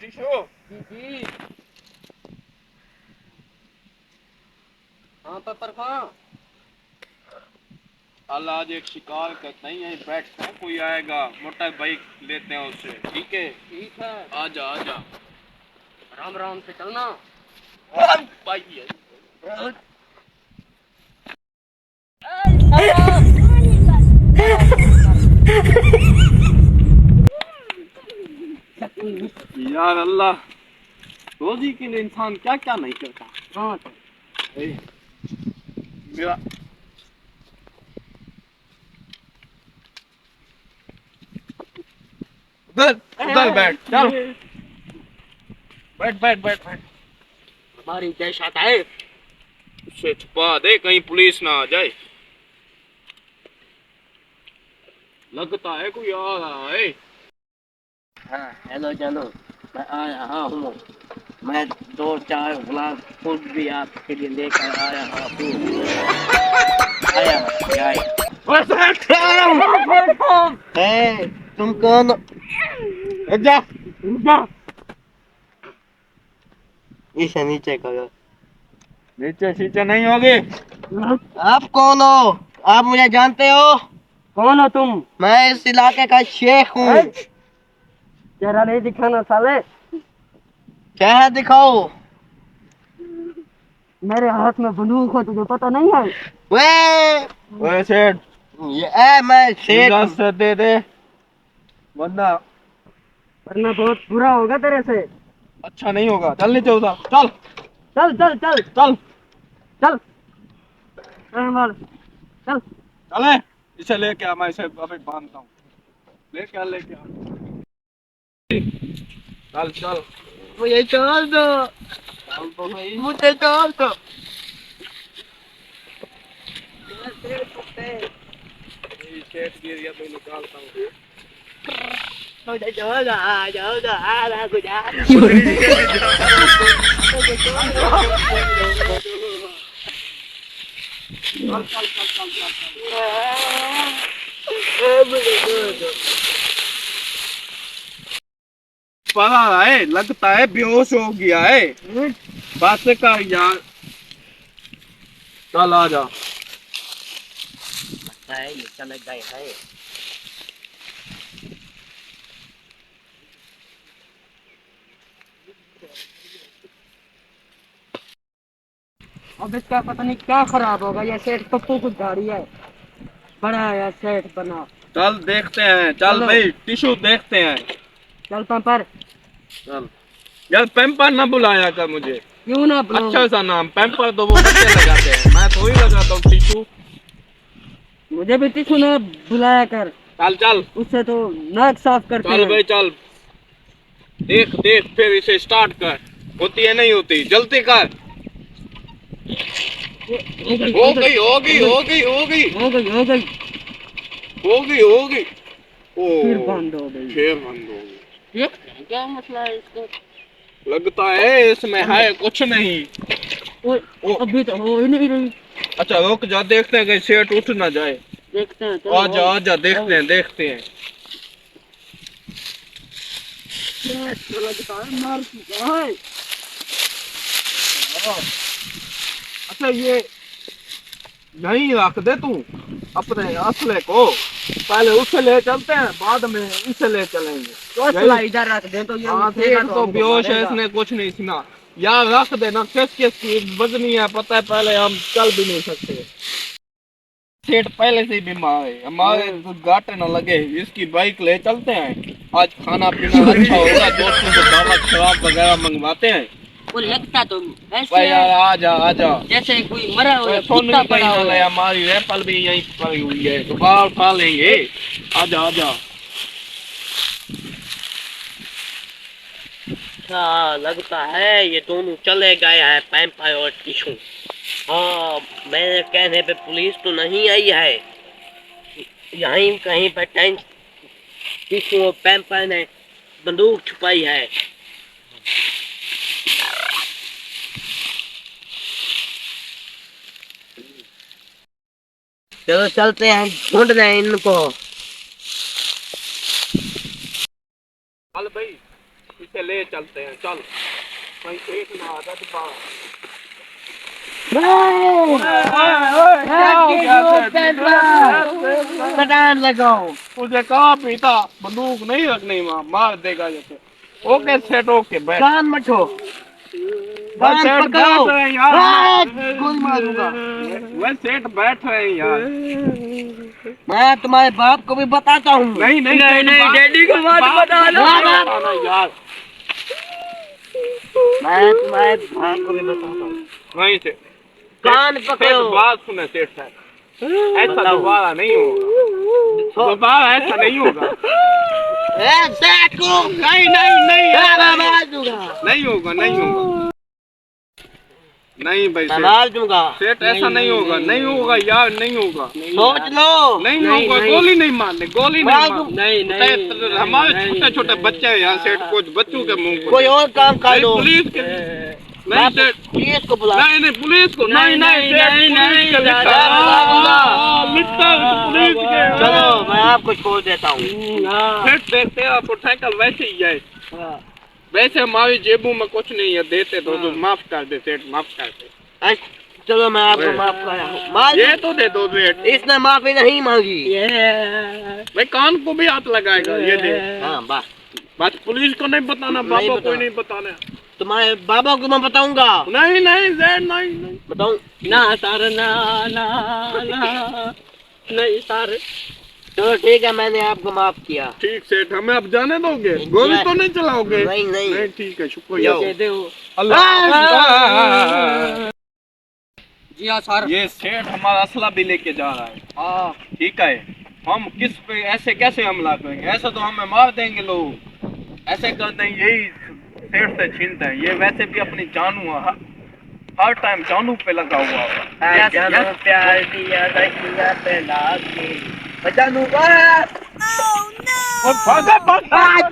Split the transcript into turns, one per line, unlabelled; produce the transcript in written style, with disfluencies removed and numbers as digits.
Tissue.
जी। हाँ paper कहाँ?
कल आज एक शिकार करते हैं, यहीं बैठते हैं, कोई आएगा मोटर बाइक लेते हैं उससे, ठीक है?
ठीक है।
आजा आजा।
राम राम से चलना।
भाई यार अल्लाह, रोजी के लिए इंसान क्या क्या नहीं करता।
हाँ
ए, मेरा उधर उधर बैठ, चल बैठ बैठ बैठ बैठ।
हमारी दहशत है।
उसे छुपा दे कहीं पुलिस ना आ जाए। लगता है कोई आ रहा है।
हाँ हेलो चलो, मैं आ रहा हूँ। मैं 2-4 गिलास फूड भी आपके लिए लेकर आ रहा हूँ। आया आया। है तुम कौन?
रुक जा।
इसे नीचे करो।
नीचे शीचे नहीं होगी।
आप कौन हो? आप मुझे जानते हो? कौन हो तुम? मैं इस इलाके का शेख हूँ। चेहरा नहीं दिखाना साले। चेहरा दिखाओ। मेरे हाथ में बंदूक हो, तुझे पता नहीं है?
ओए सेठ,
मैं शेख हूँ।
इजाजत दे दे वरना
वरना बहुत बुरा होगा तेरे से।
अच्छा नहीं होगा। चल नीचे उतर, चल
चल चल चल
चल
चल। चल चल।
चले। इसे लेके आ, मैं इसे अभी बांधता हूँ। लेके आ। चल चल।
मुझे छोड़ दो।
चल तो सही।
मुझे छोड़ दो।
ये सेठ गिर गया तो निकालता हूँ।
मुझे छोड़ दो, छोड़ दो, आ गुजार।
चल चल चल चल चल चल।
मुझे छोड़ दो।
पड़ा है, लगता है बेहोश हो गया है। बात से कर यार। चल आ जा।
ये चले गए हैं। अब इसका पता नहीं क्या खराब होगा। ये सेठ पप्पू की गाड़ी है। बड़ा है सेठ बना।
चल देखते हैं, चल
चलो।
भाई टिशू देखते हैं।
चल पंपर।
चल यार, पैम्पर ना बुलाया कर मुझे।
क्यों ना बुलाऊं?
अच्छा सा नाम पैम्पर तो वो बच्चे लगाते हैं, मैं थोड़ी लगाता हूँ टिशू।
मुझे भी टिशू ना बुलाया कर।
चल चल
उससे तो नाक साफ करते
चल
हैं।
भाई चल। देख देख फिर इसे स्टार्ट कर। होती है नहीं होती, जल्दी कर।
हो गई
हो
हो गई
गई हो गई हो गई हो गई
हो गई हो गई।
हो गई हो गई।
फिर
ओ
बंद हो गई।
फिर बंद हो गई।
देखते हैं क्या मसला है इसको।
लगता है इसमें है कुछ नहीं।
ओए,
ओ
अभी तो हो ही नहीं रही।
अच्छा रुक जा, देखते हैं कहीं सेट उठ ना जाए।
देखते हैं चलो।
आजा आजा, देखते हैं देखते हैं।
लगता है मार चुका है।
अच्छा ये यहीं रख दे तू अपने असले को। पहले उसे ले चलते हैं, बाद में इसे ले चलेंगे।
तो असला इधर रख दे तो ये
हाँ
उठेगा
सेठ
तो
तो
हमको
बेहोश है,
मारेगा।
इसने कुछ नहीं सुना। यार रख देना, किस किस की बजनी है पता है, पहले हम चल भी नहीं सकते। सेठ पहले से ही बीमार है, हमारे तो गाटे न लगे। इसकी बाइक ले चलते हैं, आज खाना पीना अच्छा होगा, दोस्तों को दावत शराब वगैरह मंगवाते हैं।
वो लगता तो ऐसे
भाई यार
है
आजा आजा।
जैसे कोई मरा हो या
सुन
कुत्ता
भी
पड़ा
कहीं ना
हो।
ले, हमारी रेपल भी यहीं पड़ी हुई है, दोबारा उठा लेंगे। आजा आजा।
अच्छा लगता है ये दोनों चले गए हैं, पैम्पर और टिशू। हाँ, मेरे कहने पे पुलिस तो नहीं आई है। यहीं कहीं पर टेंट टिशू और पैम्पर ने बंदूक छुपाई है। चलो चलते हैं, ढूंढ रहे हैं इनको।
चल भाई इसे ले चलते हैं, चल कहीं एक ना आदत बात।
पटान लगाओ।
मुझे कहा पीता बंदूक नहीं रखनी, वहाँ मार देगा जैसे। ओके सेठ, ओके बैठ।
कान मठो,
वह
कान
सेठ
पकड़ो।
बैठ रहे हैं यार।
गोली मारूंगा।
वह सेठ बैठ रहे हैं यार।
मैं तुम्हारे बाप को भी बताता हूँ।
नहीं नहीं नहीं,
डैडी को मत बताना
यार।
मैं तुम्हारे बाप को भी बताता हूँ।
वहीं से
कान
सेठ
पकड़ो।
बात सुने सेठ साहब, ऐसा
बताओ।
दोबारा नहीं होगा, दोबारा ऐसा नहीं होगा।
सेठ को
नहीं नहीं नहीं
मैं मार दूंगा।
नहीं होगा, नहीं होगा, नहीं भाई
मैं
सेठ,
मार दूंगा।
सेठ ऐसा नहीं होगा, नहीं होगा यार, नहीं होगा,
सोच लो।
नहीं होगा। गोली नहीं मारने, गोली नहीं
मार
मारने। नहीं, हमारे छोटे छोटे बच्चे हैं यहाँ सेठ, कुछ बच्चों के मुंह को
कोई और काम कर
नहीं,
लो।
पुलिस के नहीं सेठ,
पुलिस को बुला।
नहीं नहीं पुलिस को नहीं नहीं सेठ, पुलिस के लिखा लिखता है पुलिस के।
चलो मैं आपको छोड़ देता हूँ।
सेठ देखते हैं आपको ठेका वैसे ही है, वैसे हमारी जेबों में कुछ नहीं है, देते तो माफ कर दे सेठ, माफ कर दे।
चलो मैं आपको माफ कर रहा हूँ।
ये तो दे दो सेठ।
इसने माफी नहीं मांगी।
भाई कान को भी हाथ लगाएगा, ये दे।
हाँ बस।
बस पुलिस को नहीं बताना, बाबा को नहीं बताना।
तुम्हारे बाबा को मैं बताऊंगा।
नहीं नहीं सेठ, नहीं नहीं
बताऊं ना सर, ना ना ना नहीं सर। चलो ठीक है, मैंने आपको माफ किया।
ठीक सेठ, हमें अब जाने दोगे? गोली तो नहीं चलाओगे?
नहीं नहीं
नहीं ठीक है, शुक्रिया।
अल्लाह। जी हाँ सर।
ये सेठ हमारा असला भी लेके जा रहा है। हाँ ठीक है, हम किस पे ऐसे कैसे हमला करेंगे? ऐसा तो हमें मार देंगे लोग, ऐसे करते हैं, यही सेठ से छीनते हैं। ये वैसे भी अपनी जानू है, हर टाइम जानू पे लगा हुआ है।
प्यार दिया रखिया पे लाके जानू।
और भागा भागा।